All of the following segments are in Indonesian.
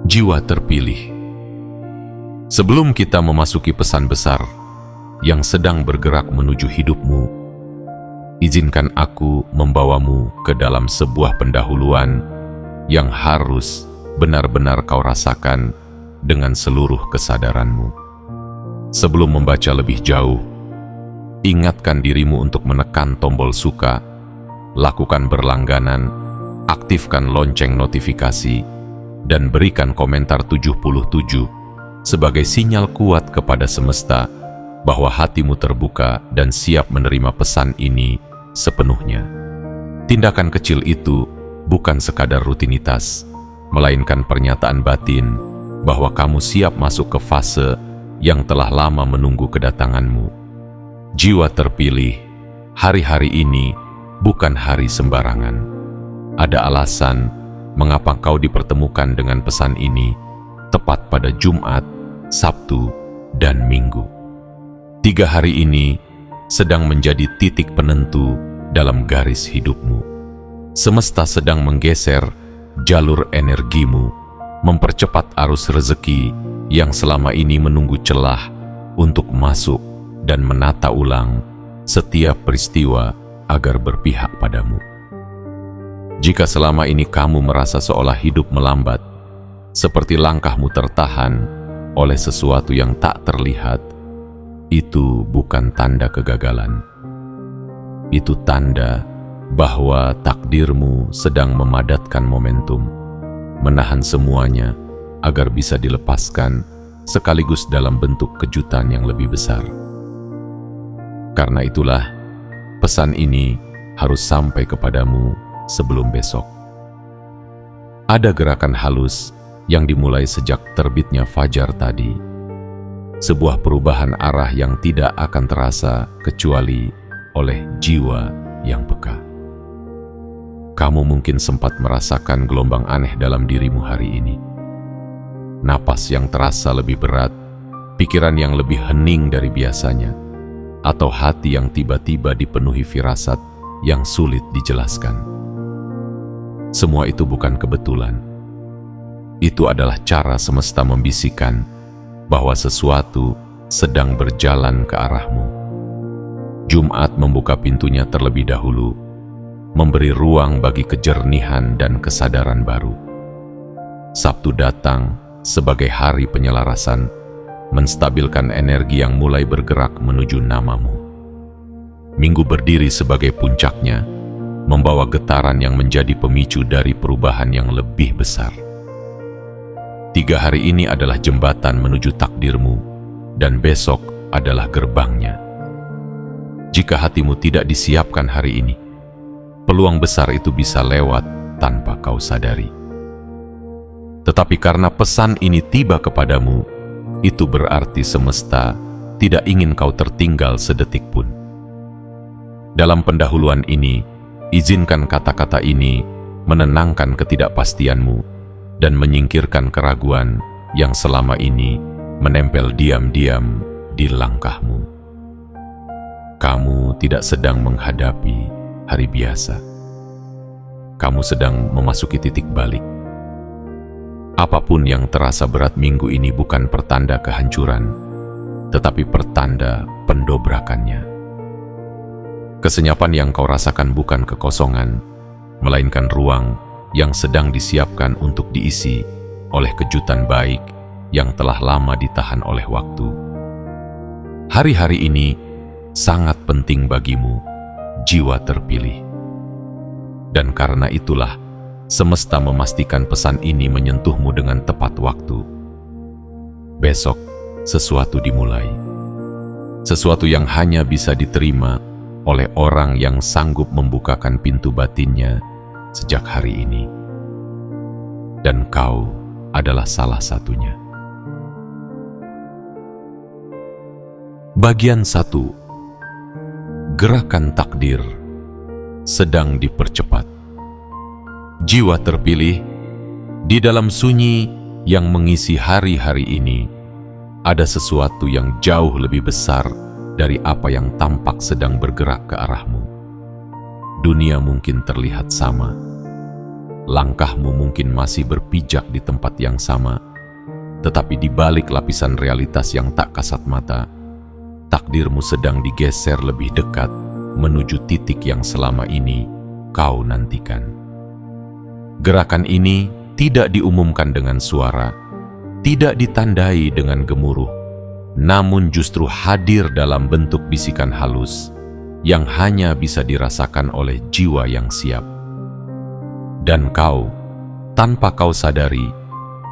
Jiwa terpilih. Sebelum kita memasuki pesan besar yang sedang bergerak menuju hidupmu, izinkan aku membawamu ke dalam sebuah pendahuluan yang harus benar-benar kau rasakan dengan seluruh kesadaranmu. Sebelum membaca lebih jauh, ingatkan dirimu untuk menekan tombol suka, lakukan berlangganan, aktifkan lonceng notifikasi, dan berikan komentar 77 sebagai sinyal kuat kepada semesta bahwa hatimu terbuka dan siap menerima pesan ini sepenuhnya. Tindakan kecil itu bukan sekadar rutinitas, melainkan pernyataan batin bahwa kamu siap masuk ke fase yang telah lama menunggu kedatanganmu. Jiwa terpilih, hari-hari ini bukan hari sembarangan. Ada alasan mengapa kau dipertemukan dengan pesan ini tepat pada Jumat, Sabtu, dan Minggu. 3 hari ini sedang menjadi titik penentu dalam garis hidupmu. Semesta sedang menggeser jalur energimu, mempercepat arus rezeki yang selama ini menunggu celah untuk masuk dan menata ulang setiap peristiwa agar berpihak padamu. Jika selama ini kamu merasa seolah hidup melambat, seperti langkahmu tertahan oleh sesuatu yang tak terlihat, itu bukan tanda kegagalan. Itu tanda bahwa takdirmu sedang memadatkan momentum, menahan semuanya agar bisa dilepaskan sekaligus dalam bentuk kejutan yang lebih besar. Karena itulah, pesan ini harus sampai kepadamu sebelum besok. Ada gerakan halus yang dimulai sejak terbitnya fajar tadi. Sebuah perubahan arah yang tidak akan terasa kecuali oleh jiwa yang peka. Kamu mungkin sempat merasakan gelombang aneh dalam dirimu hari ini. Napas yang terasa lebih berat, pikiran yang lebih hening dari biasanya, atau hati yang tiba-tiba dipenuhi firasat yang sulit dijelaskan. Semua itu bukan kebetulan. Itu adalah cara semesta membisikkan bahwa sesuatu sedang berjalan ke arahmu. Jumat membuka pintunya terlebih dahulu, memberi ruang bagi kejernihan dan kesadaran baru. Sabtu datang sebagai hari penyelarasan, menstabilkan energi yang mulai bergerak menuju namamu. Minggu berdiri sebagai puncaknya, membawa getaran yang menjadi pemicu dari perubahan yang lebih besar. 3 hari ini adalah jembatan menuju takdirmu, dan besok adalah gerbangnya. Jika hatimu tidak disiapkan hari ini, peluang besar itu bisa lewat tanpa kau sadari. Tetapi karena pesan ini tiba kepadamu, itu berarti semesta tidak ingin kau tertinggal sedetik pun. Dalam pendahuluan ini, izinkan kata-kata ini menenangkan ketidakpastianmu dan menyingkirkan keraguan yang selama ini menempel diam-diam di langkahmu. Kamu tidak sedang menghadapi hari biasa. Kamu sedang memasuki titik balik. Apapun yang terasa berat minggu ini bukan pertanda kehancuran, tetapi pertanda pendobrakannya. Kesenyapan yang kau rasakan bukan kekosongan, melainkan ruang yang sedang disiapkan untuk diisi oleh kejutan baik yang telah lama ditahan oleh waktu. Hari-hari ini sangat penting bagimu, jiwa terpilih. Dan karena itulah, semesta memastikan pesan ini menyentuhmu dengan tepat waktu. Besok, sesuatu dimulai. Sesuatu yang hanya bisa diterima oleh orang yang sanggup membukakan pintu batinnya sejak hari ini. Dan kau adalah salah satunya. Bagian 1. Gerakan takdir sedang dipercepat. Jiwa terpilih, di dalam sunyi yang mengisi hari-hari ini, ada sesuatu yang jauh lebih besar dari apa yang tampak sedang bergerak ke arahmu. Dunia mungkin terlihat sama, Langkahmu mungkin masih berpijak di tempat yang sama, tetapi di balik lapisan realitas yang tak kasat mata, takdirmu sedang digeser lebih dekat menuju titik yang selama ini kau nantikan. Gerakan ini tidak diumumkan dengan suara, tidak ditandai dengan gemuruh, namun justru hadir dalam bentuk bisikan halus yang hanya bisa dirasakan oleh jiwa yang siap. Dan kau, tanpa kau sadari,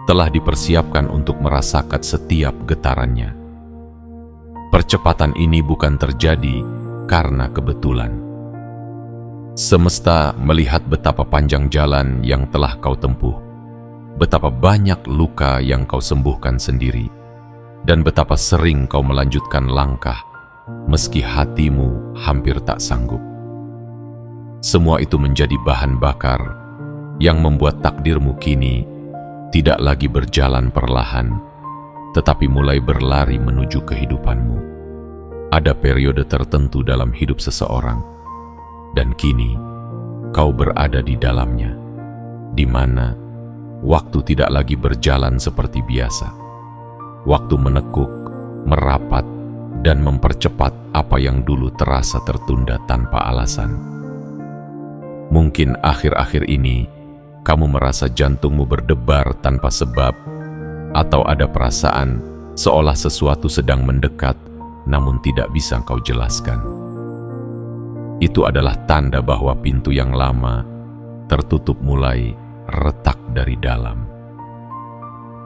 telah dipersiapkan untuk merasakan setiap getarannya. Percepatan ini bukan terjadi karena kebetulan. Semesta melihat betapa panjang jalan yang telah kau tempuh, betapa banyak luka yang kau sembuhkan sendiri, dan betapa sering kau melanjutkan langkah meski hatimu hampir tak sanggup. Semua itu menjadi bahan bakar yang membuat takdirmu kini tidak lagi berjalan perlahan, tetapi mulai berlari menuju kehidupanmu. Ada periode tertentu dalam hidup seseorang, dan kini kau berada di dalamnya, di mana waktu tidak lagi berjalan seperti biasa. Waktu menekuk, merapat, dan mempercepat apa yang dulu terasa tertunda tanpa alasan. Mungkin akhir-akhir ini kamu merasa jantungmu berdebar tanpa sebab, atau ada perasaan seolah sesuatu sedang mendekat namun tidak bisa kau jelaskan. Itu adalah tanda bahwa pintu yang lama tertutup mulai retak dari dalam.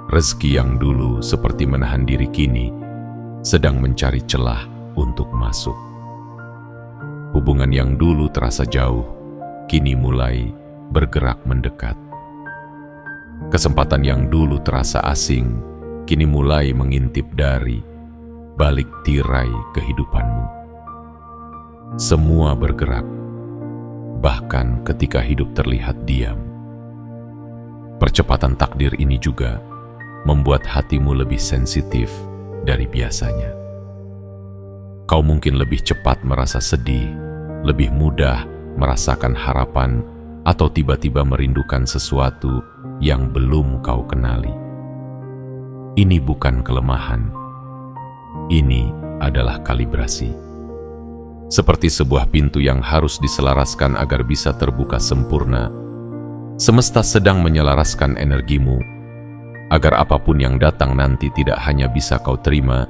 Rezeki yang dulu seperti menahan diri kini sedang mencari celah untuk masuk. Hubungan yang dulu terasa jauh kini mulai bergerak mendekat. Kesempatan yang dulu terasa asing kini mulai mengintip dari balik tirai kehidupanmu. Semua bergerak, bahkan ketika hidup terlihat diam. Percepatan takdir ini juga membuat hatimu lebih sensitif dari biasanya. Kau mungkin lebih cepat merasa sedih, lebih mudah merasakan harapan, atau tiba-tiba merindukan sesuatu yang belum kau kenali. Ini bukan kelemahan, ini adalah kalibrasi. Seperti sebuah pintu yang harus diselaraskan agar bisa terbuka sempurna, semesta sedang menyelaraskan energimu, agar apapun yang datang nanti tidak hanya bisa kau terima,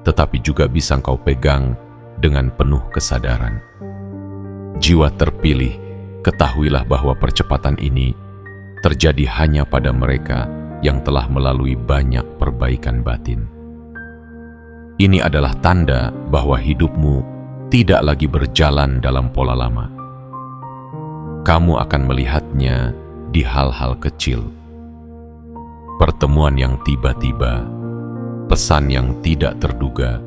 tetapi juga bisa kau pegang dengan penuh kesadaran. Jiwa terpilih, ketahuilah bahwa percepatan ini terjadi hanya pada mereka yang telah melalui banyak perbaikan batin. Ini adalah tanda bahwa hidupmu tidak lagi berjalan dalam pola lama. Kamu akan melihatnya di hal-hal kecil. Pertemuan yang tiba-tiba, pesan yang tidak terduga,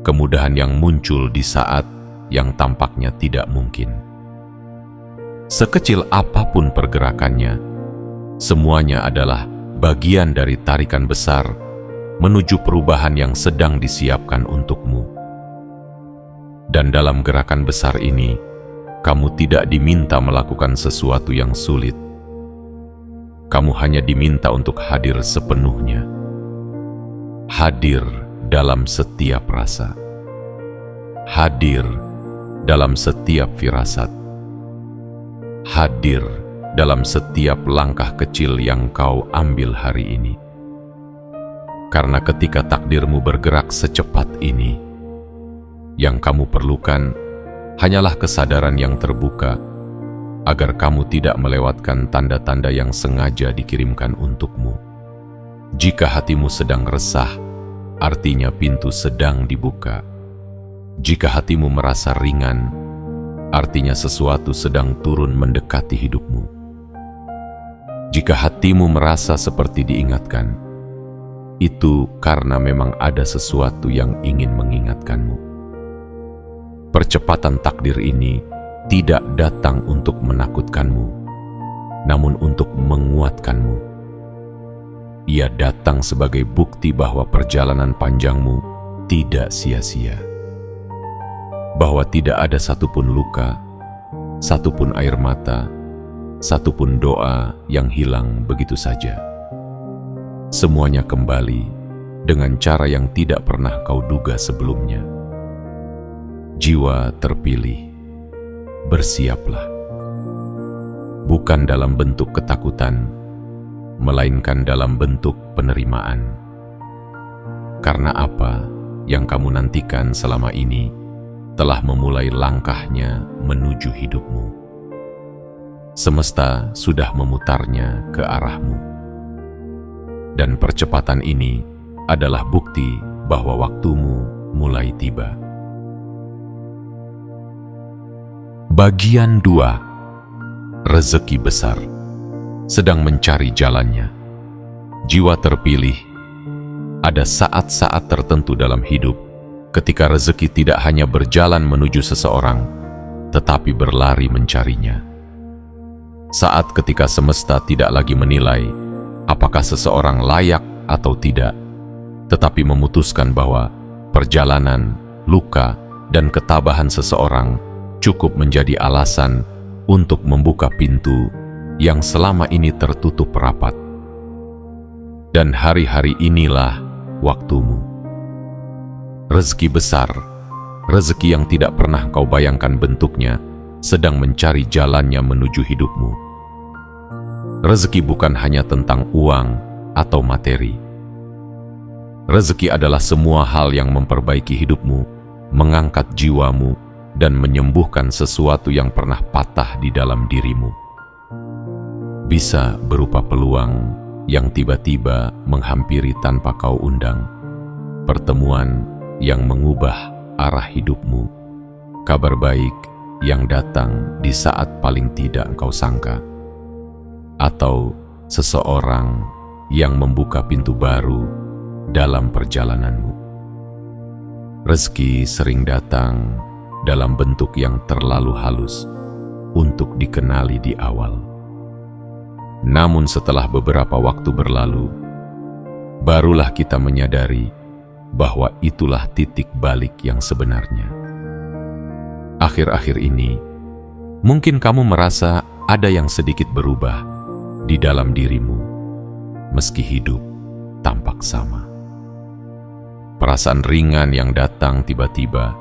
kemudahan yang muncul di saat yang tampaknya tidak mungkin. Sekecil apapun pergerakannya, semuanya adalah bagian dari tarikan besar menuju perubahan yang sedang disiapkan untukmu. Dan dalam gerakan besar ini, kamu tidak diminta melakukan sesuatu yang sulit. Kamu hanya diminta untuk hadir sepenuhnya. Hadir dalam setiap rasa. Hadir dalam setiap firasat. Hadir dalam setiap langkah kecil yang kau ambil hari ini. Karena ketika takdirmu bergerak secepat ini, yang kamu perlukan hanyalah kesadaran yang terbuka, agar kamu tidak melewatkan tanda-tanda yang sengaja dikirimkan untukmu. Jika hatimu sedang resah, artinya pintu sedang dibuka. Jika hatimu merasa ringan, artinya sesuatu sedang turun mendekati hidupmu. Jika hatimu merasa seperti diingatkan, itu karena memang ada sesuatu yang ingin mengingatkanmu. Percepatan takdir ini tidak datang untuk menakutkanmu, namun untuk menguatkanmu. Ia datang sebagai bukti bahwa perjalanan panjangmu tidak sia-sia. Bahwa tidak ada satupun luka, satupun air mata, satupun doa yang hilang begitu saja. Semuanya kembali dengan cara yang tidak pernah kau duga sebelumnya. Jiwa terpilih, bersiaplah. Bukan dalam bentuk ketakutan, melainkan dalam bentuk penerimaan. Karena apa yang kamu nantikan selama ini telah memulai langkahnya menuju hidupmu. Semesta sudah memutarnya ke arahmu. Dan percepatan ini adalah bukti bahwa waktumu mulai tiba. Bagian 2. Rezeki besar sedang mencari jalannya. Jiwa terpilih, ada saat-saat tertentu dalam hidup ketika rezeki tidak hanya berjalan menuju seseorang, tetapi berlari mencarinya. Saat ketika semesta tidak lagi menilai apakah seseorang layak atau tidak, tetapi memutuskan bahwa perjalanan, luka, dan ketabahan seseorang cukup menjadi alasan untuk membuka pintu yang selama ini tertutup rapat. Dan hari-hari inilah waktumu. Rezeki besar, rezeki yang tidak pernah kau bayangkan bentuknya, sedang mencari jalannya menuju hidupmu. Rezeki bukan hanya tentang uang atau materi. Rezeki adalah semua hal yang memperbaiki hidupmu, mengangkat jiwamu, dan menyembuhkan sesuatu yang pernah patah di dalam dirimu. Bisa berupa peluang yang tiba-tiba menghampiri tanpa kau undang, pertemuan yang mengubah arah hidupmu, kabar baik yang datang di saat paling tidak engkau sangka, atau seseorang yang membuka pintu baru dalam perjalananmu. Rezeki sering datang dalam bentuk yang terlalu halus untuk dikenali di awal. Namun setelah beberapa waktu berlalu, barulah kita menyadari bahwa itulah titik balik yang sebenarnya. Akhir-akhir ini, mungkin kamu merasa ada yang sedikit berubah di dalam dirimu, meski hidup tampak sama. Perasaan ringan yang datang tiba-tiba,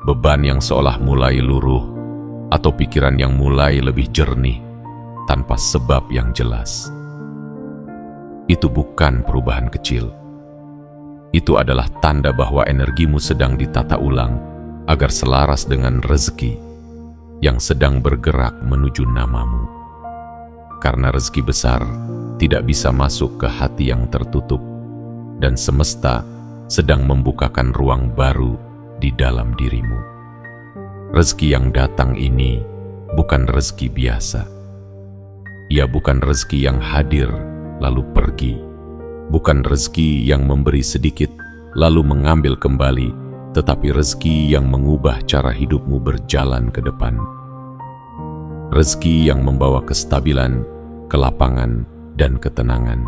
beban yang seolah mulai luruh, atau pikiran yang mulai lebih jernih tanpa sebab yang jelas. Itu bukan perubahan kecil. Itu adalah tanda bahwa energimu sedang ditata ulang agar selaras dengan rezeki yang sedang bergerak menuju namamu. Karena rezeki besar tidak bisa masuk ke hati yang tertutup, dan semesta sedang membukakan ruang baru di dalam dirimu. Rezeki yang datang ini bukan rezeki biasa. Ia bukan rezeki yang hadir lalu pergi. Bukan rezeki yang memberi sedikit lalu mengambil kembali, tetapi rezeki yang mengubah cara hidupmu berjalan ke depan. Rezeki yang membawa kestabilan, kelapangan, dan ketenangan.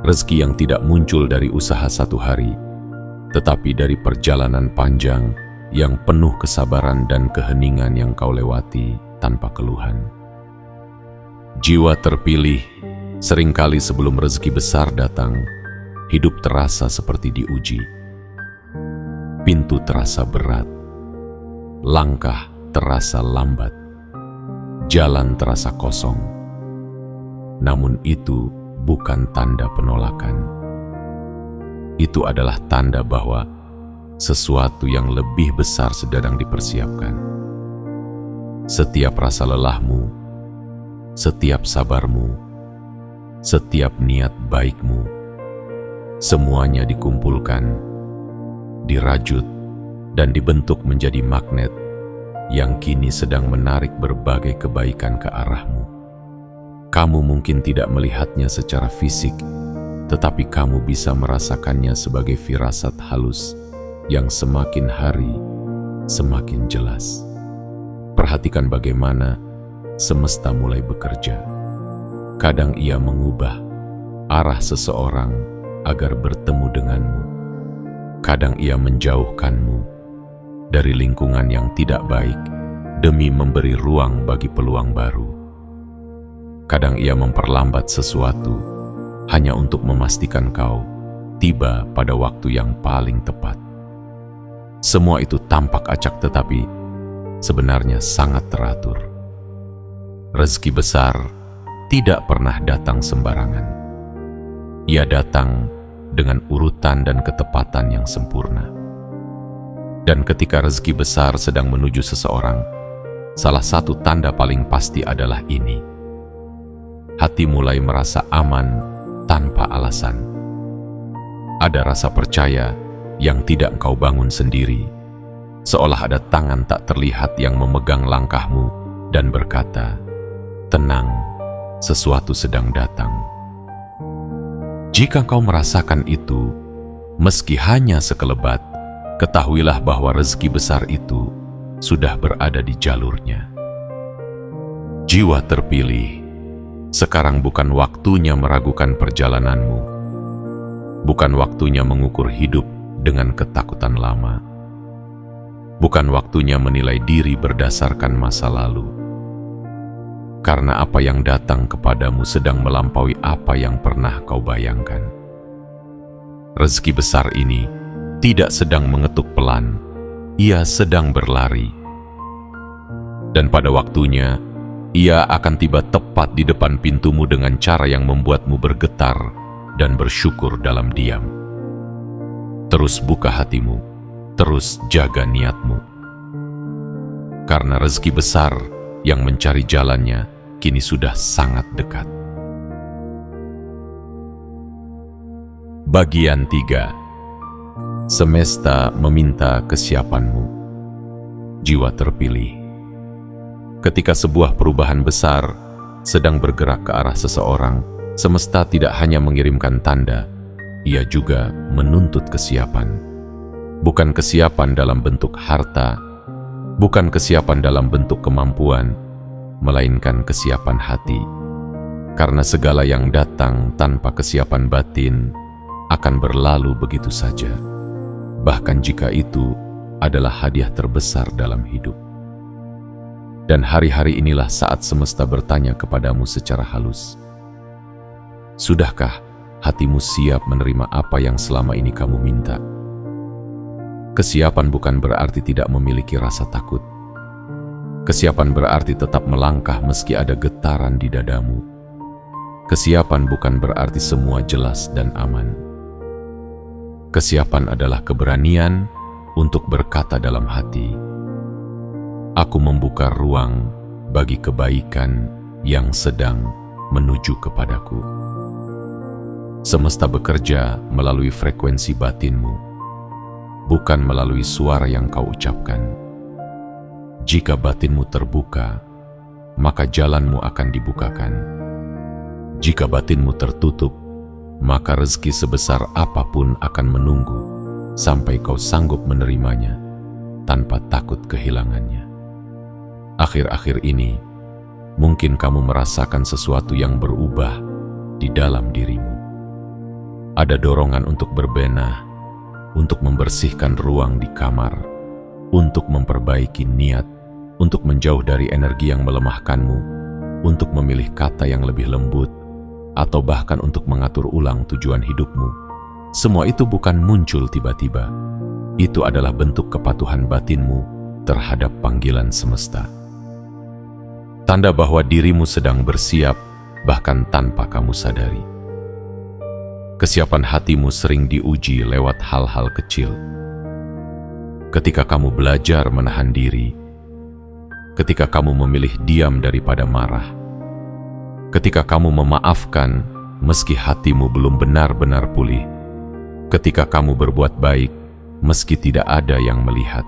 Rezeki yang tidak muncul dari usaha satu hari, tetapi dari perjalanan panjang yang penuh kesabaran dan keheningan yang kau lewati tanpa keluhan. Jiwa terpilih, seringkali sebelum rezeki besar datang, hidup terasa seperti diuji. Pintu terasa berat, langkah terasa lambat, jalan terasa kosong. Namun itu bukan tanda penolakan. Itu adalah tanda bahwa sesuatu yang lebih besar sedang dipersiapkan. Setiap rasa lelahmu, setiap sabarmu, setiap niat baikmu, semuanya dikumpulkan, dirajut, dan dibentuk menjadi magnet yang kini sedang menarik berbagai kebaikan ke arahmu. Kamu mungkin tidak melihatnya secara fisik, tetapi kamu bisa merasakannya sebagai firasat halus yang semakin hari semakin jelas. Perhatikan bagaimana semesta mulai bekerja. Kadang ia mengubah arah seseorang agar bertemu denganmu. Kadang ia menjauhkanmu dari lingkungan yang tidak baik demi memberi ruang bagi peluang baru. Kadang ia memperlambat sesuatu hanya untuk memastikan kau tiba pada waktu yang paling tepat. Semua itu tampak acak, tetapi sebenarnya sangat teratur. Rezeki besar tidak pernah datang sembarangan. Ia datang dengan urutan dan ketepatan yang sempurna. Dan ketika rezeki besar sedang menuju seseorang, salah satu tanda paling pasti adalah ini: hati mulai merasa aman tanpa alasan. Ada rasa percaya yang tidak engkau bangun sendiri, seolah ada tangan tak terlihat yang memegang langkahmu dan berkata, "Tenang, sesuatu sedang datang." Jika kau merasakan itu, meski hanya sekelebat, ketahuilah bahwa rezeki besar itu sudah berada di jalurnya. Jiwa terpilih, sekarang bukan waktunya meragukan perjalananmu, bukan waktunya mengukur hidup dengan ketakutan lama, bukan waktunya menilai diri berdasarkan masa lalu, karena apa yang datang kepadamu sedang melampaui apa yang pernah kau bayangkan. Rezeki besar ini tidak sedang mengetuk pelan, ia sedang berlari. Dan pada waktunya, ia akan tiba tepat di depan pintumu dengan cara yang membuatmu bergetar dan bersyukur dalam diam. Terus buka hatimu, terus jaga niatmu. Karena rezeki besar yang mencari jalannya kini sudah sangat dekat. Bagian 3. Semesta meminta kesiapanmu. Jiwa terpilih. Ketika sebuah perubahan besar sedang bergerak ke arah seseorang, semesta tidak hanya mengirimkan tanda, ia juga menuntut kesiapan. Bukan kesiapan dalam bentuk harta, bukan kesiapan dalam bentuk kemampuan, melainkan kesiapan hati. Karena segala yang datang tanpa kesiapan batin akan berlalu begitu saja. Bahkan jika itu adalah hadiah terbesar dalam hidup. Dan hari-hari inilah saat semesta bertanya kepadamu secara halus. Sudahkah hatimu siap menerima apa yang selama ini kamu minta? Kesiapan bukan berarti tidak memiliki rasa takut. Kesiapan berarti tetap melangkah meski ada getaran di dadamu. Kesiapan bukan berarti semua jelas dan aman. Kesiapan adalah keberanian untuk berkata dalam hati, "Aku membuka ruang bagi kebaikan yang sedang menuju kepadaku." Semesta bekerja melalui frekuensi batinmu, bukan melalui suara yang kau ucapkan. Jika batinmu terbuka, maka jalanmu akan dibukakan. Jika batinmu tertutup, maka rezeki sebesar apapun akan menunggu sampai kau sanggup menerimanya tanpa takut kehilangannya. Akhir-akhir ini, mungkin kamu merasakan sesuatu yang berubah di dalam dirimu. Ada dorongan untuk berbenah, untuk membersihkan ruang di kamar, untuk memperbaiki niat, untuk menjauh dari energi yang melemahkanmu, untuk memilih kata yang lebih lembut, atau bahkan untuk mengatur ulang tujuan hidupmu. Semua itu bukan muncul tiba-tiba. Itu adalah bentuk kepatuhan batinmu terhadap panggilan semesta. Tanda bahwa dirimu sedang bersiap bahkan tanpa kamu sadari. Kesiapan hatimu sering diuji lewat hal-hal kecil. Ketika kamu belajar menahan diri, ketika kamu memilih diam daripada marah, ketika kamu memaafkan meski hatimu belum benar-benar pulih, ketika kamu berbuat baik meski tidak ada yang melihat.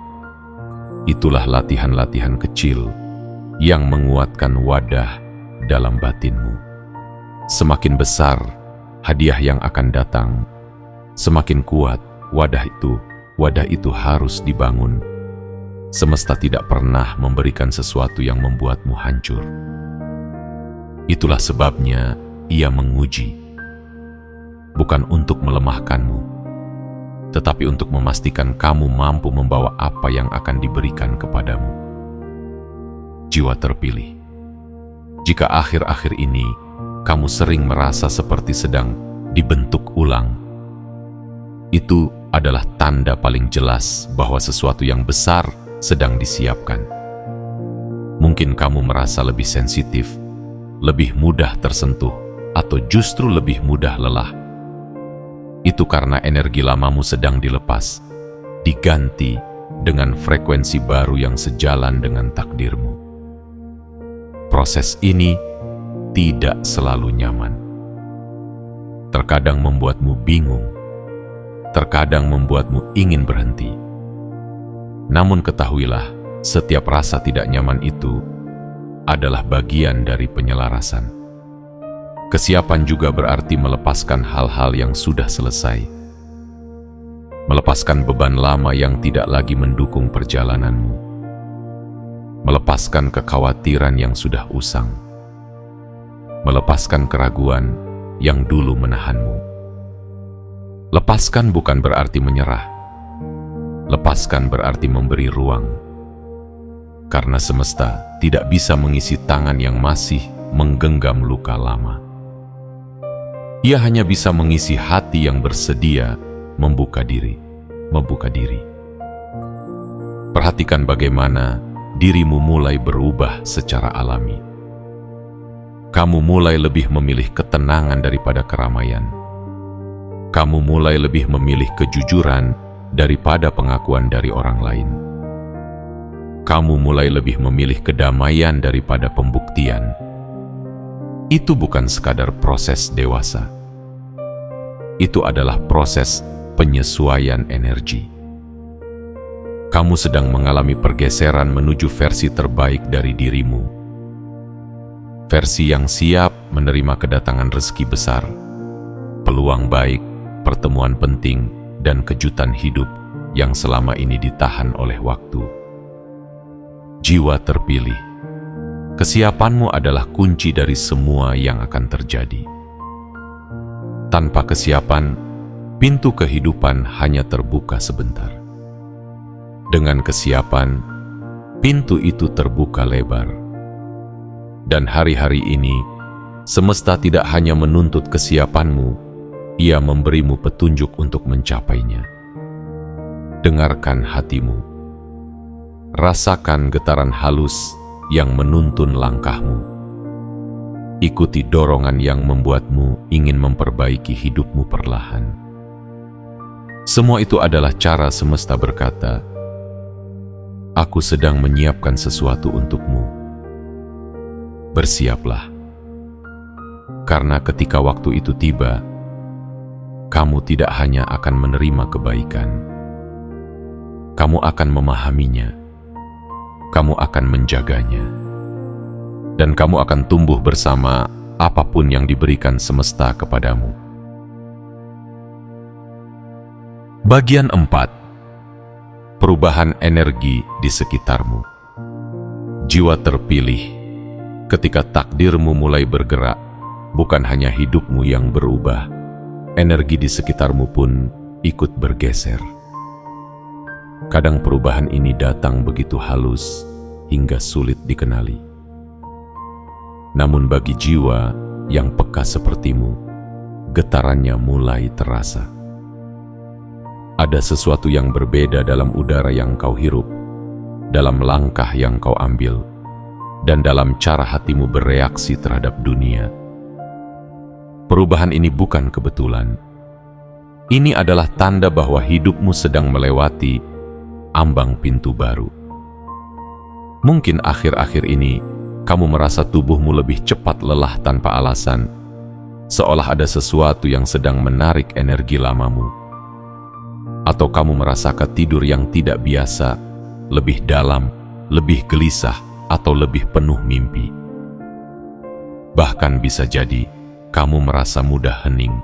Itulah latihan-latihan kecil yang menguatkan wadah dalam batinmu. Semakin besar hadiah yang akan datang, semakin kuat wadah itu harus dibangun. Semesta tidak pernah memberikan sesuatu yang membuatmu hancur. Itulah sebabnya ia menguji, bukan untuk melemahkanmu, tetapi untuk memastikan kamu mampu membawa apa yang akan diberikan kepadamu. Jiwa terpilih, Jika akhir-akhir ini kamu sering merasa seperti sedang dibentuk ulang, itu adalah tanda paling jelas bahwa sesuatu yang besar sedang disiapkan. Mungkin kamu merasa lebih sensitif, lebih mudah tersentuh, atau justru lebih mudah lelah. Itu karena energi lamamu sedang dilepas, diganti dengan frekuensi baru yang sejalan dengan takdirmu. Proses ini tidak selalu nyaman. Terkadang membuatmu bingung, terkadang membuatmu ingin berhenti. Namun ketahuilah, setiap rasa tidak nyaman itu adalah bagian dari penyelarasan. Kesiapan juga berarti melepaskan hal-hal yang sudah selesai, melepaskan beban lama yang tidak lagi mendukung perjalananmu, melepaskan kekhawatiran yang sudah usang, melepaskan keraguan yang dulu menahanmu. Lepaskan bukan berarti menyerah, lepaskan berarti memberi ruang, karena semesta tidak bisa mengisi tangan yang masih menggenggam luka lama. Ia hanya bisa mengisi hati yang bersedia membuka diri. Perhatikan bagaimana dirimu mulai berubah secara alami. Kamu mulai lebih memilih ketenangan daripada keramaian. Kamu mulai lebih memilih kejujuran daripada pengakuan dari orang lain. Kamu mulai lebih memilih kedamaian daripada pembuktian. Itu bukan sekadar proses dewasa. Itu adalah proses penyesuaian energi. Kamu sedang mengalami pergeseran menuju versi terbaik dari dirimu. Versi yang siap menerima kedatangan rezeki besar, peluang baik, pertemuan penting, dan kejutan hidup yang selama ini ditahan oleh waktu. Jiwa terpilih, kesiapanmu adalah kunci dari semua yang akan terjadi. Tanpa kesiapan, pintu kehidupan hanya terbuka sebentar. Dengan kesiapan, pintu itu terbuka lebar. Dan hari-hari ini, semesta tidak hanya menuntut kesiapanmu, ia memberimu petunjuk untuk mencapainya. Dengarkan hatimu. Rasakan getaran halus yang menuntun langkahmu. Ikuti dorongan yang membuatmu ingin memperbaiki hidupmu perlahan. Semua itu adalah cara semesta berkata, "Aku sedang menyiapkan sesuatu untukmu. Bersiaplah." Karena ketika waktu itu tiba, kamu tidak hanya akan menerima kebaikan, kamu akan memahaminya. Kamu akan menjaganya, dan kamu akan tumbuh bersama apapun yang diberikan semesta kepadamu. Bagian 4. Perubahan energi di sekitarmu. Jiwa terpilih, ketika takdirmu mulai bergerak, bukan hanya hidupmu yang berubah, energi di sekitarmu pun ikut bergeser. Kadang perubahan ini datang begitu halus hingga sulit dikenali. Namun bagi jiwa yang peka sepertimu, getarannya mulai terasa. Ada sesuatu yang berbeda dalam udara yang kau hirup, dalam langkah yang kau ambil, dan dalam cara hatimu bereaksi terhadap dunia. Perubahan ini bukan kebetulan. Ini adalah tanda bahwa hidupmu sedang melewati ambang pintu baru. Mungkin akhir-akhir ini kamu merasa tubuhmu lebih cepat lelah tanpa alasan, seolah ada sesuatu yang sedang menarik energi lamamu. Atau kamu merasakan tidur yang tidak biasa, lebih dalam, lebih gelisah, atau lebih penuh mimpi. Bahkan bisa jadi kamu merasa mudah hening,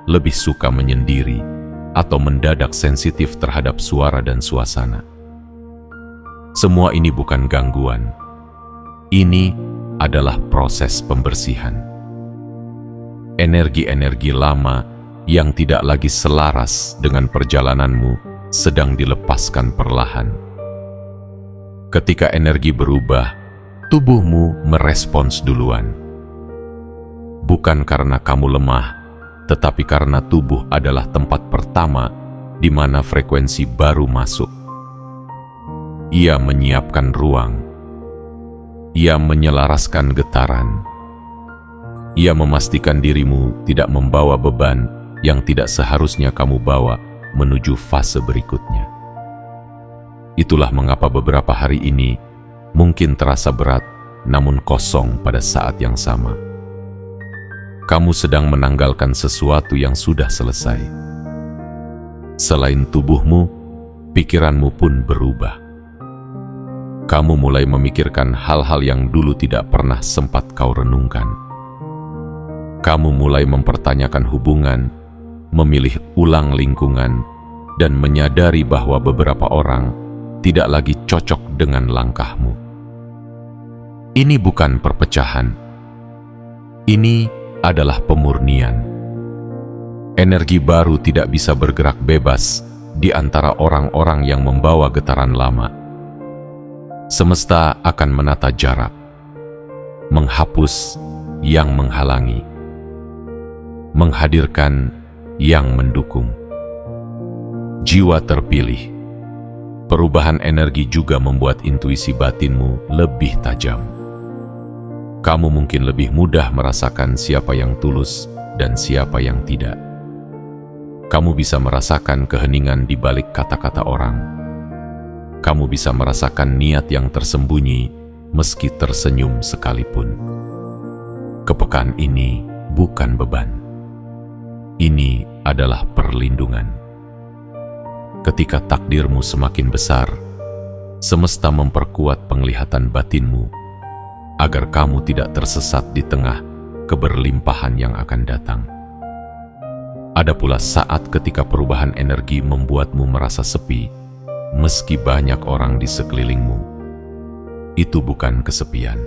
lebih suka menyendiri, atau mendadak sensitif terhadap suara dan suasana. Semua ini bukan gangguan. Ini adalah proses pembersihan. Energi-energi lama yang tidak lagi selaras dengan perjalananmu sedang dilepaskan perlahan. Ketika energi berubah, tubuhmu merespons duluan. Bukan karena kamu lemah, tetapi karena tubuh adalah tempat pertama di mana frekuensi baru masuk. Ia menyiapkan ruang. Ia menyelaraskan getaran. Ia memastikan dirimu tidak membawa beban yang tidak seharusnya kamu bawa menuju fase berikutnya. Itulah mengapa beberapa hari ini mungkin terasa berat, namun kosong pada saat yang sama. Kamu sedang menanggalkan sesuatu yang sudah selesai. Selain tubuhmu, pikiranmu pun berubah. Kamu mulai memikirkan hal-hal yang dulu tidak pernah sempat kau renungkan. Kamu mulai mempertanyakan hubungan, memilih ulang lingkungan, dan menyadari bahwa beberapa orang tidak lagi cocok dengan langkahmu. Ini bukan perpecahan. Ini adalah pemurnian. Energi baru tidak bisa bergerak bebas di antara orang-orang yang membawa getaran lama. Semesta akan menata jarak, menghapus yang menghalangi, menghadirkan yang mendukung. Jiwa terpilih. Perubahan energi juga membuat intuisi batinmu lebih tajam. Kamu mungkin lebih mudah merasakan siapa yang tulus dan siapa yang tidak. Kamu bisa merasakan keheningan di balik kata-kata orang. Kamu bisa merasakan niat yang tersembunyi meski tersenyum sekalipun. Kepekaan ini bukan beban. Ini adalah perlindungan. Ketika takdirmu semakin besar, semesta memperkuat penglihatan batinmu agar kamu tidak tersesat di tengah keberlimpahan yang akan datang. Ada pula saat ketika perubahan energi membuatmu merasa sepi, meski banyak orang di sekelilingmu. Itu bukan kesepian.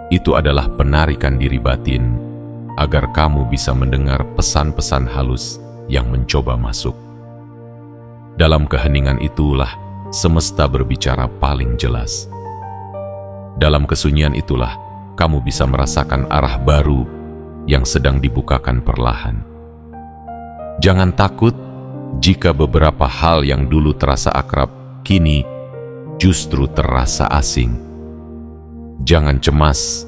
Itu adalah penarikan diri batin agar kamu bisa mendengar pesan-pesan halus yang mencoba masuk. Dalam keheningan itulah semesta berbicara paling jelas. Dalam kesunyian itulah kamu bisa merasakan arah baru yang sedang dibukakan perlahan. Jangan takut jika beberapa hal yang dulu terasa akrab, kini justru terasa asing. Jangan cemas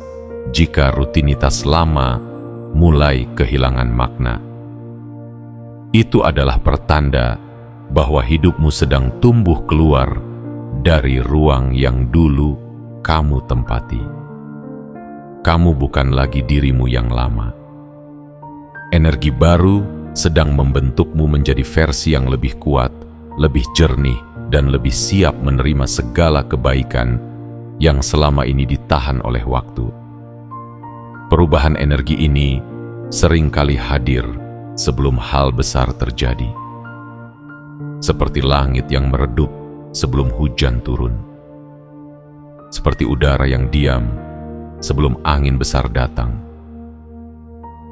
jika rutinitas lama mulai kehilangan makna. Itu adalah pertanda bahwa hidupmu sedang tumbuh keluar dari ruang yang dulu kamu tempati. Kamu bukan lagi dirimu yang lama. Energi baru sedang membentukmu menjadi versi yang lebih kuat, lebih jernih, dan lebih siap menerima segala kebaikan yang selama ini ditahan oleh waktu. Perubahan energi ini seringkali hadir sebelum hal besar terjadi. Seperti langit yang meredup sebelum hujan turun. Seperti udara yang diam sebelum angin besar datang.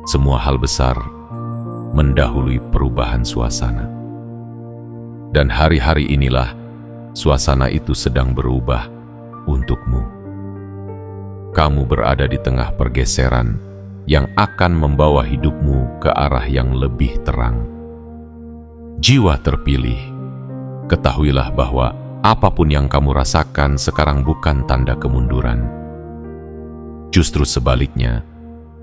Semua hal besar mendahului perubahan suasana. Dan hari-hari inilah suasana itu sedang berubah untukmu. Kamu berada di tengah pergeseran yang akan membawa hidupmu ke arah yang lebih terang. Jiwa terpilih, ketahuilah bahwa apapun yang kamu rasakan sekarang bukan tanda kemunduran. Justru sebaliknya,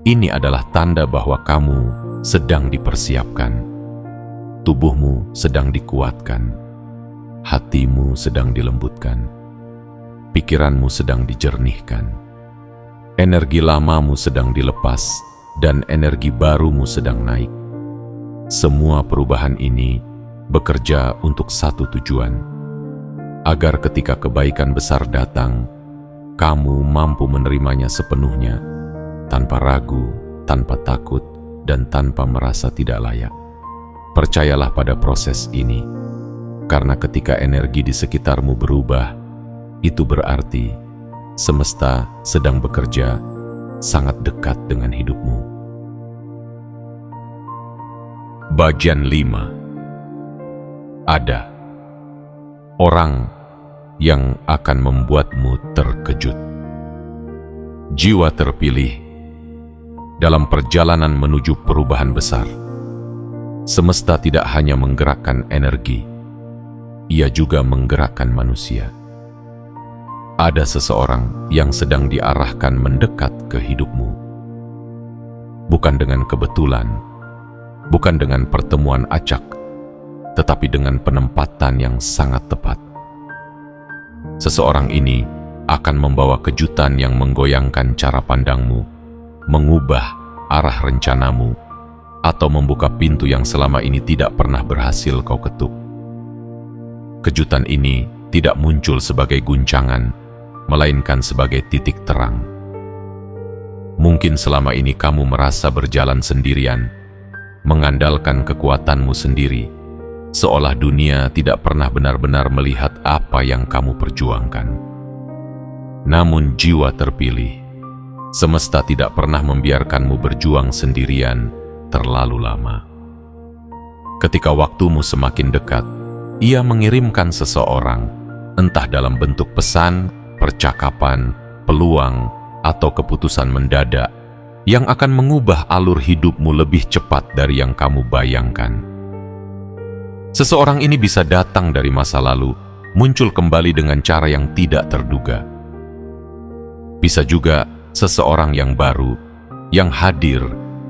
ini adalah tanda bahwa kamu sedang dipersiapkan. Tubuhmu sedang dikuatkan, hatimu sedang dilembutkan, pikiranmu sedang dijernihkan, energi lamamu sedang dilepas, dan energi barumu sedang naik. Semua perubahan ini bekerja untuk satu tujuan, agar ketika kebaikan besar datang, kamu mampu menerimanya sepenuhnya, tanpa ragu, tanpa takut, dan tanpa merasa tidak layak. Percayalah pada proses ini, karena ketika energi di sekitarmu berubah, itu berarti semesta sedang bekerja sangat dekat dengan hidupmu. Bagian 5. Ada orang yang akan membuatmu terkejut. Jiwa terpilih dalam perjalanan menuju perubahan besar. Semesta tidak hanya menggerakkan energi, ia juga menggerakkan manusia. Ada seseorang yang sedang diarahkan mendekat ke hidupmu. Bukan dengan kebetulan, bukan dengan pertemuan acak, tetapi dengan penempatan yang sangat tepat. Seseorang ini akan membawa kejutan yang menggoyangkan cara pandangmu, mengubah arah rencanamu, atau membuka pintu yang selama ini tidak pernah berhasil kau ketuk. Kejutan ini tidak muncul sebagai guncangan, melainkan sebagai titik terang. Mungkin selama ini kamu merasa berjalan sendirian, mengandalkan kekuatanmu sendiri, seolah dunia tidak pernah benar-benar melihat apa yang kamu perjuangkan. Namun jiwa terpilih, semesta tidak pernah membiarkanmu berjuang sendirian terlalu lama. Ketika waktumu semakin dekat, ia mengirimkan seseorang, entah dalam bentuk pesan, percakapan, peluang, atau keputusan mendadak yang akan mengubah alur hidupmu lebih cepat dari yang kamu bayangkan. Seseorang ini bisa datang dari masa lalu, muncul kembali dengan cara yang tidak terduga. Bisa juga seseorang yang baru, yang hadir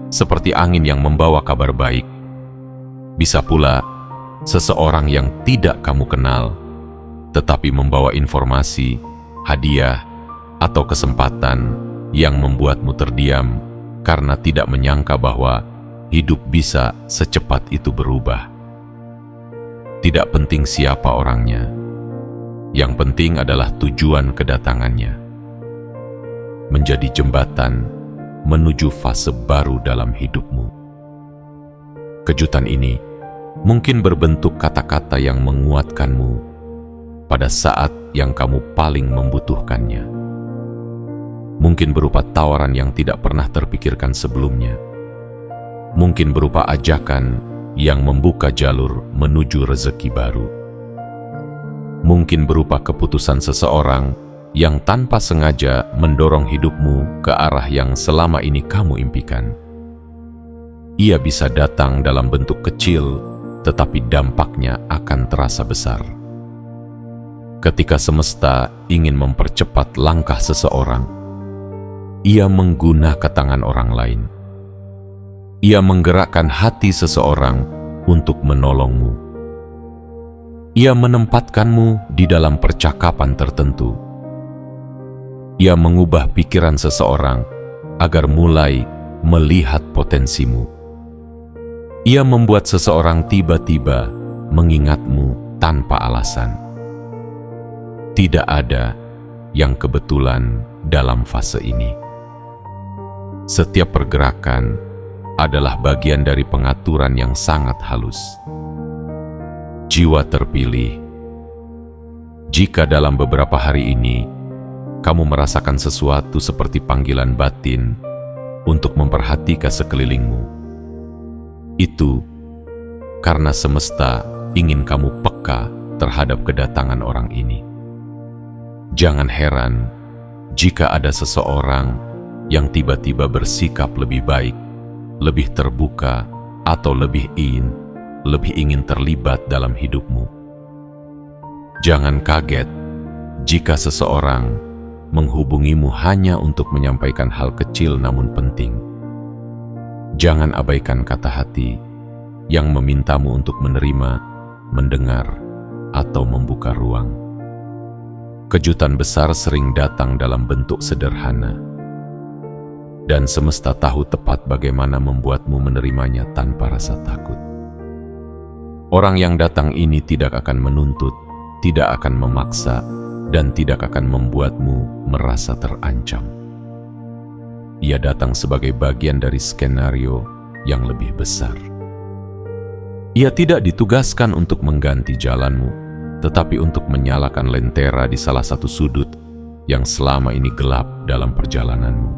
seperti angin yang membawa kabar baik. Bisa pula seseorang yang tidak kamu kenal, tetapi membawa informasi, hadiah, atau kesempatan yang membuatmu terdiam karena tidak menyangka bahwa hidup bisa secepat itu berubah. Tidak penting siapa orangnya, yang penting adalah tujuan kedatangannya. Menjadi jembatan menuju fase baru dalam hidupmu. Kejutan ini mungkin berbentuk kata-kata yang menguatkanmu pada saat yang kamu paling membutuhkannya. Mungkin berupa tawaran yang tidak pernah terpikirkan sebelumnya. Mungkin berupa ajakan yang membuka jalur menuju rezeki baru. Mungkin berupa keputusan seseorang yang tanpa sengaja mendorong hidupmu ke arah yang selama ini kamu impikan. Ia bisa datang dalam bentuk kecil, tetapi dampaknya akan terasa besar. Ketika semesta ingin mempercepat langkah seseorang, ia menggunakan tangan orang lain. Ia menggerakkan hati seseorang untuk menolongmu. Ia menempatkanmu di dalam percakapan tertentu. Ia mengubah pikiran seseorang agar mulai melihat potensimu. Ia membuat seseorang tiba-tiba mengingatmu tanpa alasan. Tidak ada yang kebetulan dalam fase ini. Setiap pergerakan adalah bagian dari pengaturan yang sangat halus. Jiwa terpilih. Jika dalam beberapa hari ini kamu merasakan sesuatu seperti panggilan batin untuk memperhatikan sekelilingmu, itu karena semesta ingin kamu peka terhadap kedatangan orang ini. Jangan heran jika ada seseorang yang tiba-tiba bersikap lebih baik, lebih terbuka, atau lebih ingin terlibat dalam hidupmu. Jangan kaget jika seseorang menghubungimu hanya untuk menyampaikan hal kecil namun penting. Jangan abaikan kata hati yang memintamu untuk menerima, mendengar, atau membuka ruang. Kejutan besar sering datang dalam bentuk sederhana, dan semesta tahu tepat bagaimana membuatmu menerimanya tanpa rasa takut. Orang yang datang ini tidak akan menuntut, tidak akan memaksa, dan tidak akan membuatmu merasa terancam. Ia datang sebagai bagian dari skenario yang lebih besar. Ia tidak ditugaskan untuk mengganti jalanmu, tetapi untuk menyalakan lentera di salah satu sudut yang selama ini gelap dalam perjalananmu.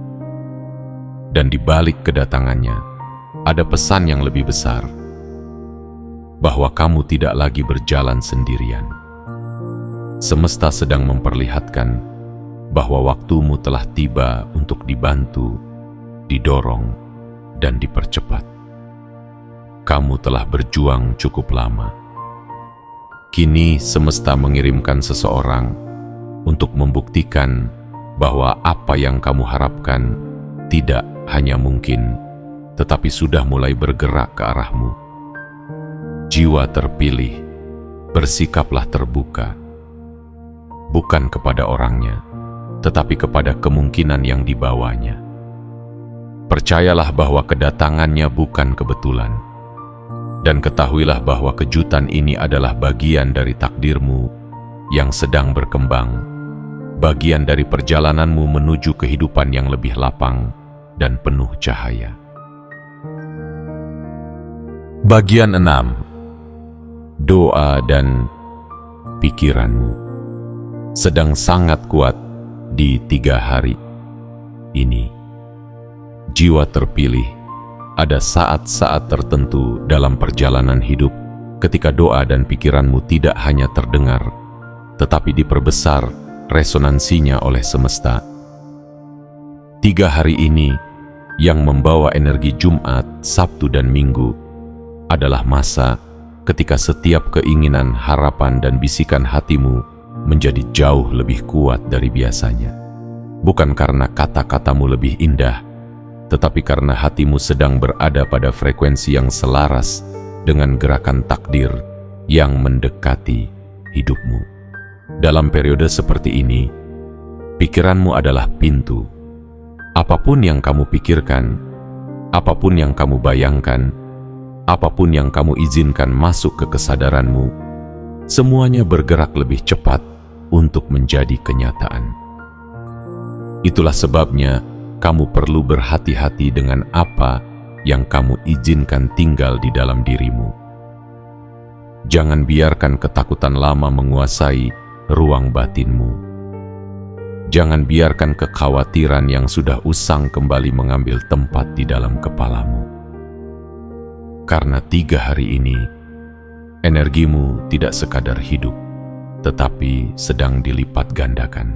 Dan di balik kedatangannya, ada pesan yang lebih besar, bahwa kamu tidak lagi berjalan sendirian. Semesta sedang memperlihatkan bahwa waktumu telah tiba untuk dibantu, didorong, dan dipercepat. Kamu telah berjuang cukup lama. Kini semesta mengirimkan seseorang untuk membuktikan bahwa apa yang kamu harapkan tidak hanya mungkin, tetapi sudah mulai bergerak ke arahmu. Jiwa terpilih, bersikaplah terbuka, bukan kepada orangnya, tetapi kepada kemungkinan yang dibawanya. Percayalah bahwa kedatangannya bukan kebetulan, dan ketahuilah bahwa kejutan ini adalah bagian dari takdirmu yang sedang berkembang, bagian dari perjalananmu menuju kehidupan yang lebih lapang dan penuh cahaya. Bagian 6. Doa dan pikiranmu sedang sangat kuat di 3 hari ini. Jiwa terpilih, ada saat-saat tertentu dalam perjalanan hidup ketika doa dan pikiranmu tidak hanya terdengar, tetapi diperbesar resonansinya oleh semesta. 3 hari ini yang membawa energi Jumat, Sabtu, dan Minggu adalah masa ketika setiap keinginan, harapan, dan bisikan hatimu menjadi jauh lebih kuat dari biasanya. Bukan karena kata-katamu lebih indah, tetapi karena hatimu sedang berada pada frekuensi yang selaras dengan gerakan takdir yang mendekati hidupmu. Dalam periode seperti ini, pikiranmu adalah pintu. Apapun yang kamu pikirkan, apapun yang kamu bayangkan, apapun yang kamu izinkan masuk ke kesadaranmu, semuanya bergerak lebih cepat untuk menjadi kenyataan. Itulah sebabnya kamu perlu berhati-hati dengan apa yang kamu izinkan tinggal di dalam dirimu. Jangan biarkan ketakutan lama menguasai ruang batinmu. Jangan biarkan kekhawatiran yang sudah usang kembali mengambil tempat di dalam kepalamu. Karena 3 hari ini, energimu tidak sekadar hidup, tetapi sedang dilipat gandakan.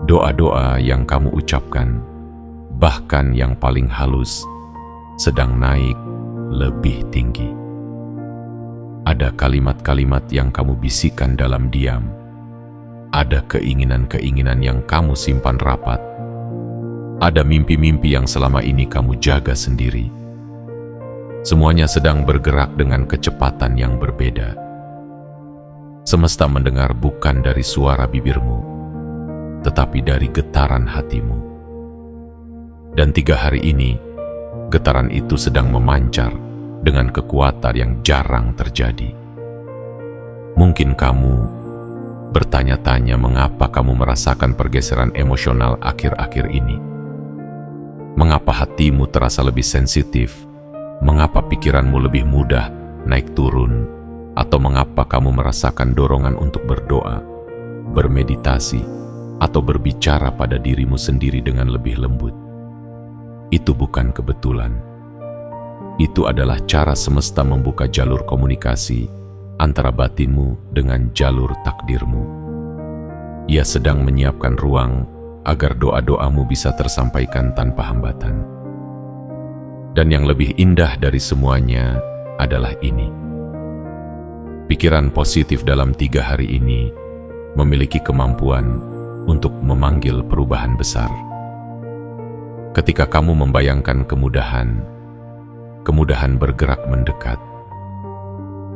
Doa-doa yang kamu ucapkan, bahkan yang paling halus, sedang naik lebih tinggi. Ada kalimat-kalimat yang kamu bisikan dalam diam. Ada keinginan-keinginan yang kamu simpan rapat. Ada mimpi-mimpi yang selama ini kamu jaga sendiri. Semuanya sedang bergerak dengan kecepatan yang berbeda. Semesta mendengar bukan dari suara bibirmu, tetapi dari getaran hatimu. Dan 3 hari ini, getaran itu sedang memancar dengan kekuatan yang jarang terjadi. Mungkin kamu bertanya-tanya mengapa kamu merasakan pergeseran emosional akhir-akhir ini. Mengapa hatimu terasa lebih sensitif? Mengapa pikiranmu lebih mudah naik turun? Atau mengapa kamu merasakan dorongan untuk berdoa, bermeditasi, atau berbicara pada dirimu sendiri dengan lebih lembut? Itu bukan kebetulan. Itu adalah cara semesta membuka jalur komunikasi antara batinmu dengan jalur takdirmu. Ia sedang menyiapkan ruang agar doa-doamu bisa tersampaikan tanpa hambatan. Dan yang lebih indah dari semuanya adalah ini. Pikiran positif dalam 3 hari ini memiliki kemampuan untuk memanggil perubahan besar. Ketika kamu membayangkan kemudahan, kemudahan bergerak mendekat.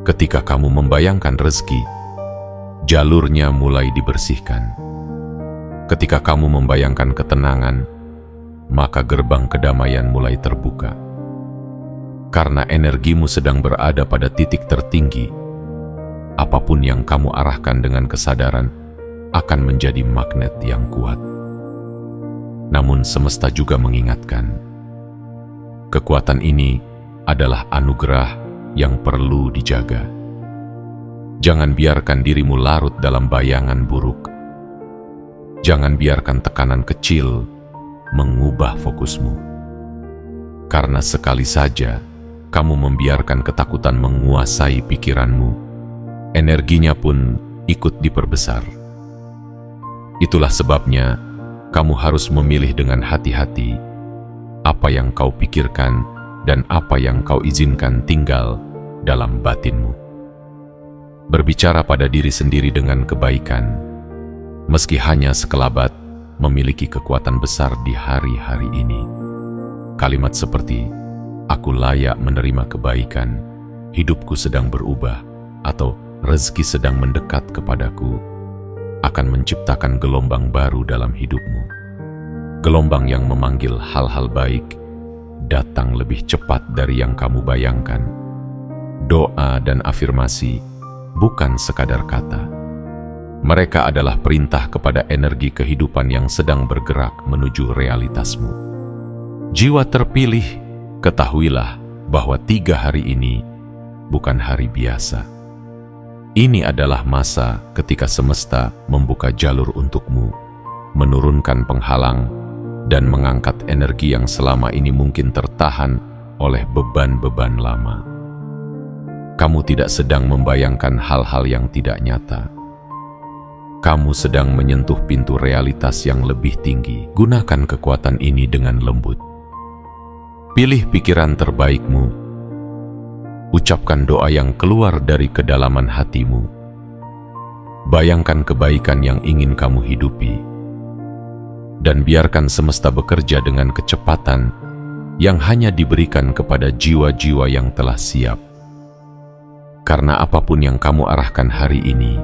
Ketika kamu membayangkan rezeki, jalurnya mulai dibersihkan. Ketika kamu membayangkan ketenangan, maka gerbang kedamaian mulai terbuka. Karena energimu sedang berada pada titik tertinggi, apapun yang kamu arahkan dengan kesadaran akan menjadi magnet yang kuat. Namun semesta juga mengingatkan, kekuatan ini adalah anugerah yang perlu dijaga. Jangan biarkan dirimu larut dalam bayangan buruk. Jangan biarkan tekanan kecil mengubah fokusmu. Karena sekali saja kamu membiarkan ketakutan menguasai pikiranmu, energinya pun ikut diperbesar. Itulah sebabnya kamu harus memilih dengan hati-hati apa yang kau pikirkan dan apa yang kau izinkan tinggal dalam batinmu. Berbicara pada diri sendiri dengan kebaikan, meski hanya sekelabat, memiliki kekuatan besar di hari-hari ini. Kalimat seperti, "Aku layak menerima kebaikan, hidupku sedang berubah," atau "rezeki sedang mendekat kepadaku," akan menciptakan gelombang baru dalam hidupmu. Gelombang yang memanggil hal-hal baik datang lebih cepat dari yang kamu bayangkan. Doa dan afirmasi bukan sekadar kata. Mereka adalah perintah kepada energi kehidupan yang sedang bergerak menuju realitasmu. Jiwa terpilih, ketahuilah bahwa 3 hari ini bukan hari biasa. Ini adalah masa ketika semesta membuka jalur untukmu, menurunkan penghalang, dan mengangkat energi yang selama ini mungkin tertahan oleh beban-beban lama. Kamu tidak sedang membayangkan hal-hal yang tidak nyata. Kamu sedang menyentuh pintu realitas yang lebih tinggi. Gunakan kekuatan ini dengan lembut. Pilih pikiran terbaikmu. Ucapkan doa yang keluar dari kedalaman hatimu. Bayangkan kebaikan yang ingin kamu hidupi. Dan biarkan semesta bekerja dengan kecepatan yang hanya diberikan kepada jiwa-jiwa yang telah siap. Karena apapun yang kamu arahkan hari ini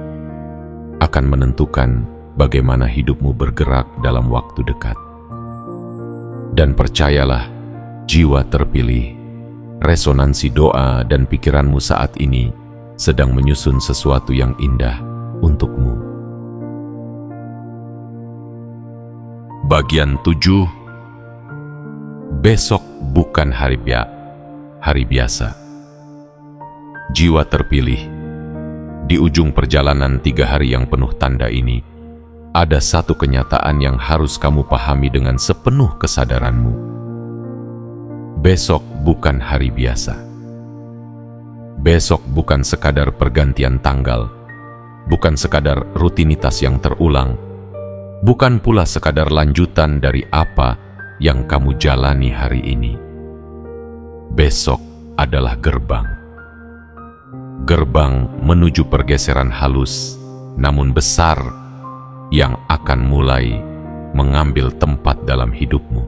akan menentukan bagaimana hidupmu bergerak dalam waktu dekat. Dan percayalah, jiwa terpilih, resonansi doa dan pikiranmu saat ini sedang menyusun sesuatu yang indah untukmu. Bagian 7. Besok bukan hari biasa. Jiwa terpilih, di ujung perjalanan 3 hari yang penuh tanda ini, ada satu kenyataan yang harus kamu pahami dengan sepenuh kesadaranmu. Besok bukan hari biasa. Besok bukan sekadar pergantian tanggal, bukan sekadar rutinitas yang terulang, bukan pula sekadar lanjutan dari apa yang kamu jalani hari ini. Besok adalah gerbang. Gerbang menuju pergeseran halus, namun besar, yang akan mulai mengambil tempat dalam hidupmu.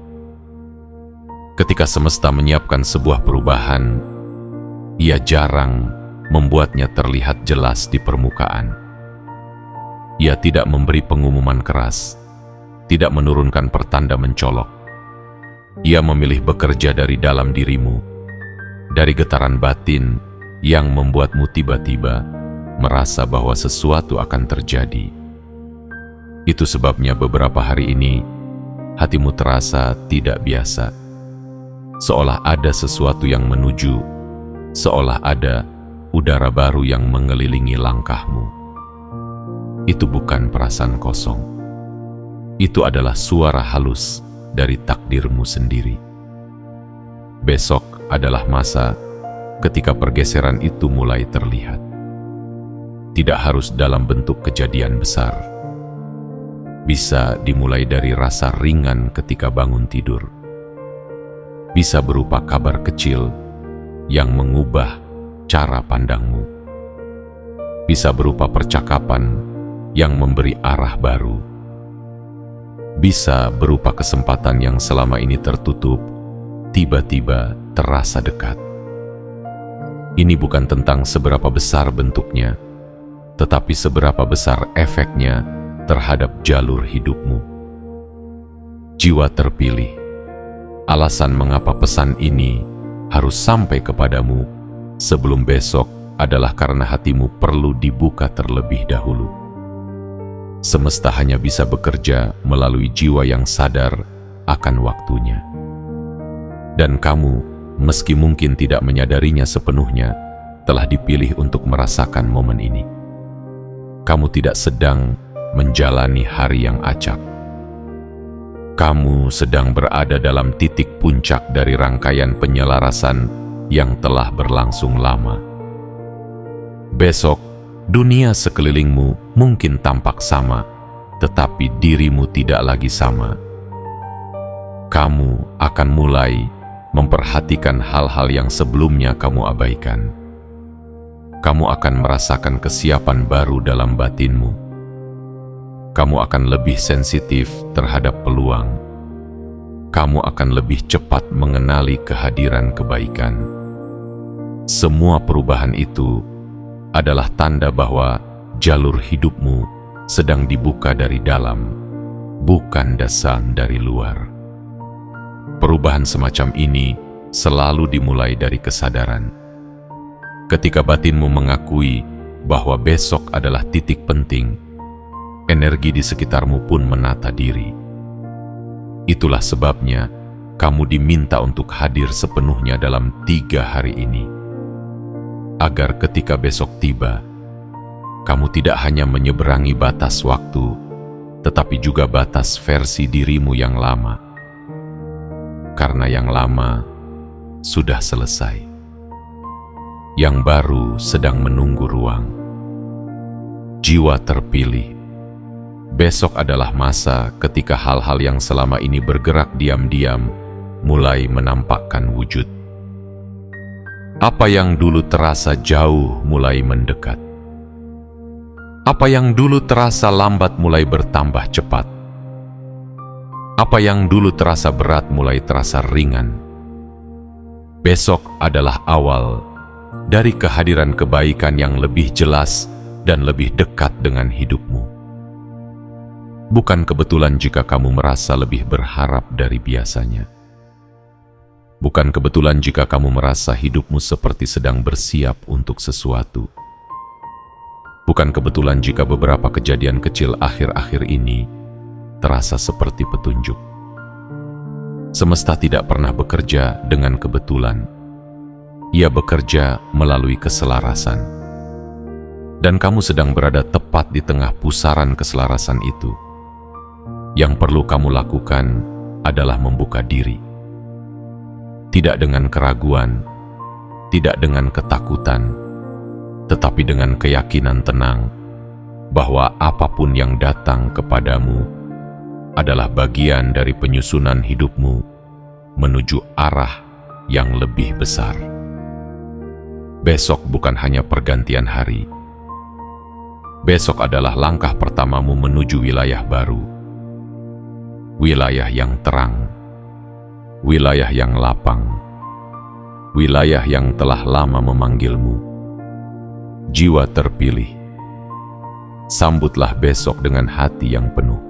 Ketika semesta menyiapkan sebuah perubahan, ia jarang membuatnya terlihat jelas di permukaan. Ia tidak memberi pengumuman keras, tidak menurunkan pertanda mencolok. Ia memilih bekerja dari dalam dirimu, dari getaran batin yang membuatmu tiba-tiba merasa bahwa sesuatu akan terjadi. Itu sebabnya beberapa hari ini hatimu terasa tidak biasa, seolah ada sesuatu yang menuju, seolah ada udara baru yang mengelilingi langkahmu. Itu bukan perasaan kosong. Itu adalah suara halus dari takdirmu sendiri. Besok adalah masa ketika pergeseran itu mulai terlihat. Tidak harus dalam bentuk kejadian besar. Bisa dimulai dari rasa ringan ketika bangun tidur. Bisa berupa kabar kecil yang mengubah cara pandangmu. Bisa berupa percakapan yang memberi arah baru. Bisa berupa kesempatan yang selama ini tertutup, tiba-tiba terasa dekat. Ini bukan tentang seberapa besar bentuknya, tetapi seberapa besar efeknya terhadap jalur hidupmu. Jiwa terpilih, alasan mengapa pesan ini harus sampai kepadamu sebelum besok adalah karena hatimu perlu dibuka terlebih dahulu. Semesta hanya bisa bekerja melalui jiwa yang sadar akan waktunya. Dan kamu, meski mungkin tidak menyadarinya sepenuhnya, telah dipilih untuk merasakan momen ini. Kamu tidak sedang menjalani hari yang acak. Kamu sedang berada dalam titik puncak dari rangkaian penyelarasan yang telah berlangsung lama. Besok, dunia sekelilingmu mungkin tampak sama, tetapi dirimu tidak lagi sama. Kamu akan mulai memperhatikan hal-hal yang sebelumnya kamu abaikan. Kamu akan merasakan kesiapan baru dalam batinmu. Kamu akan lebih sensitif terhadap peluang. Kamu akan lebih cepat mengenali kehadiran kebaikan. Semua perubahan itu adalah tanda bahwa jalur hidupmu sedang dibuka dari dalam, bukan dasar dari luar. Perubahan semacam ini selalu dimulai dari kesadaran. Ketika batinmu mengakui bahwa besok adalah titik penting, energi di sekitarmu pun menata diri. Itulah sebabnya kamu diminta untuk hadir sepenuhnya dalam 3 hari ini. Agar ketika besok tiba, kamu tidak hanya menyeberangi batas waktu, tetapi juga batas versi dirimu yang lama. Karena yang lama sudah selesai. Yang baru sedang menunggu ruang. Jiwa terpilih. Besok adalah masa ketika hal-hal yang selama ini bergerak diam-diam mulai menampakkan wujud. Apa yang dulu terasa jauh mulai mendekat. Apa yang dulu terasa lambat mulai bertambah cepat. Apa yang dulu terasa berat mulai terasa ringan. Besok adalah awal dari kehadiran kebaikan yang lebih jelas dan lebih dekat dengan hidupmu. Bukan kebetulan jika kamu merasa lebih berharap dari biasanya. Bukan kebetulan jika kamu merasa hidupmu seperti sedang bersiap untuk sesuatu. Bukan kebetulan jika beberapa kejadian kecil akhir-akhir ini terasa seperti petunjuk. Semesta tidak pernah bekerja dengan kebetulan. Ia bekerja melalui keselarasan. Dan kamu sedang berada tepat di tengah pusaran keselarasan itu. Yang perlu kamu lakukan adalah membuka diri. Tidak dengan keraguan, tidak dengan ketakutan, tetapi dengan keyakinan tenang bahwa apapun yang datang kepadamu adalah bagian dari penyusunan hidupmu menuju arah yang lebih besar. Besok bukan hanya pergantian hari. Besok adalah langkah pertamamu menuju wilayah baru. Wilayah yang terang. Wilayah yang lapang. Wilayah yang telah lama memanggilmu. Jiwa terpilih. Sambutlah besok dengan hati yang penuh.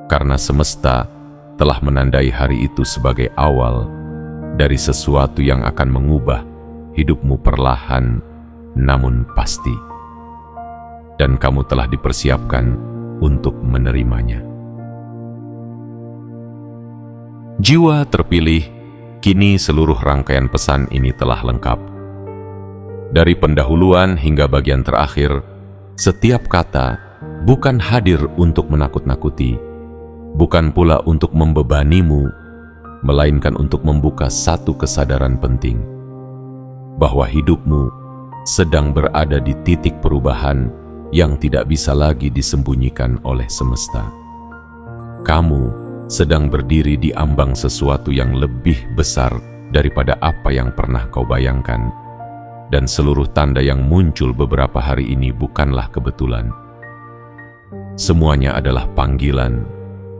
Karena semesta telah menandai hari itu sebagai awal dari sesuatu yang akan mengubah hidupmu perlahan namun pasti. Dan kamu telah dipersiapkan untuk menerimanya. Jiwa terpilih, kini seluruh rangkaian pesan ini telah lengkap. Dari pendahuluan hingga bagian terakhir, setiap kata bukan hadir untuk menakut-nakuti, bukan pula untuk membebanimu, melainkan untuk membuka satu kesadaran penting, bahwa hidupmu sedang berada di titik perubahan yang tidak bisa lagi disembunyikan oleh semesta. Kamu sedang berdiri di ambang sesuatu yang lebih besar daripada apa yang pernah kau bayangkan, dan seluruh tanda yang muncul beberapa hari ini bukanlah kebetulan. Semuanya adalah panggilan,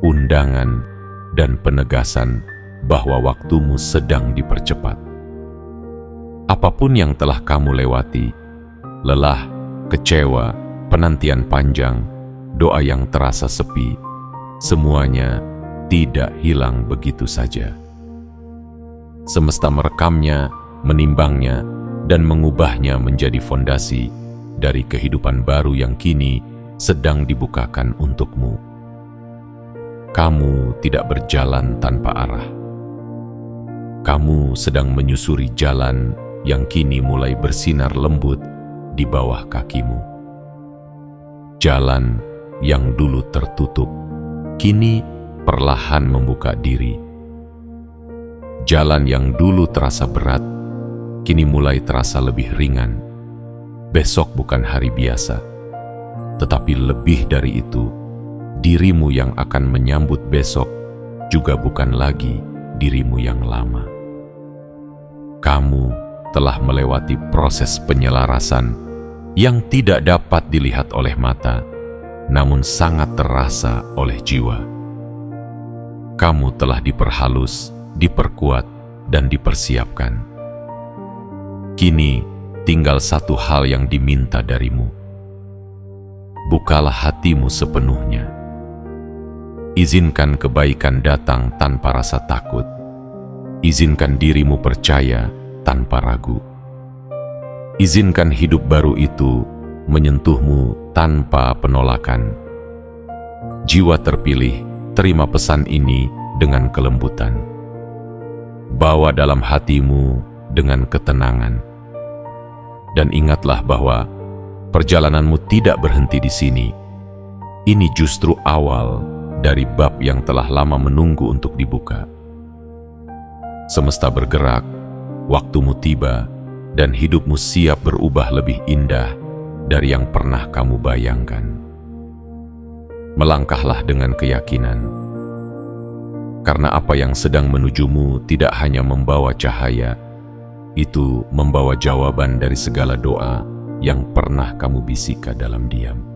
undangan, dan penegasan bahwa waktumu sedang dipercepat. Apapun yang telah kamu lewati, lelah, kecewa, penantian panjang, doa yang terasa sepi, semuanya tidak hilang begitu saja. Semesta merekamnya, menimbangnya, dan mengubahnya menjadi fondasi dari kehidupan baru yang kini sedang dibukakan untukmu. Kamu tidak berjalan tanpa arah. Kamu sedang menyusuri jalan yang kini mulai bersinar lembut di bawah kakimu. Jalan yang dulu tertutup, kini perlahan membuka diri. Jalan yang dulu terasa berat, kini mulai terasa lebih ringan. Besok bukan hari biasa, tetapi lebih dari itu, dirimu yang akan menyambut besok juga bukan lagi dirimu yang lama. Kamu telah melewati proses penyelarasan yang tidak dapat dilihat oleh mata, namun sangat terasa oleh jiwa. Kamu telah diperhalus, diperkuat, dan dipersiapkan. Kini tinggal satu hal yang diminta darimu. Bukalah hatimu sepenuhnya. Izinkan kebaikan datang tanpa rasa takut. Izinkan dirimu percaya tanpa ragu. Izinkan hidup baru itu menyentuhmu tanpa penolakan. Jiwa terpilih, terima pesan ini dengan kelembutan. Bawa dalam hatimu dengan ketenangan. Dan ingatlah bahwa perjalananmu tidak berhenti di sini. Ini justru awal dari bab yang telah lama menunggu untuk dibuka. Semesta bergerak, waktumu tiba, dan hidupmu siap berubah lebih indah dari yang pernah kamu bayangkan. Melangkahlah dengan keyakinan, karena apa yang sedang menujumu tidak hanya membawa cahaya, itu membawa jawaban dari segala doa yang pernah kamu bisikkan dalam diam.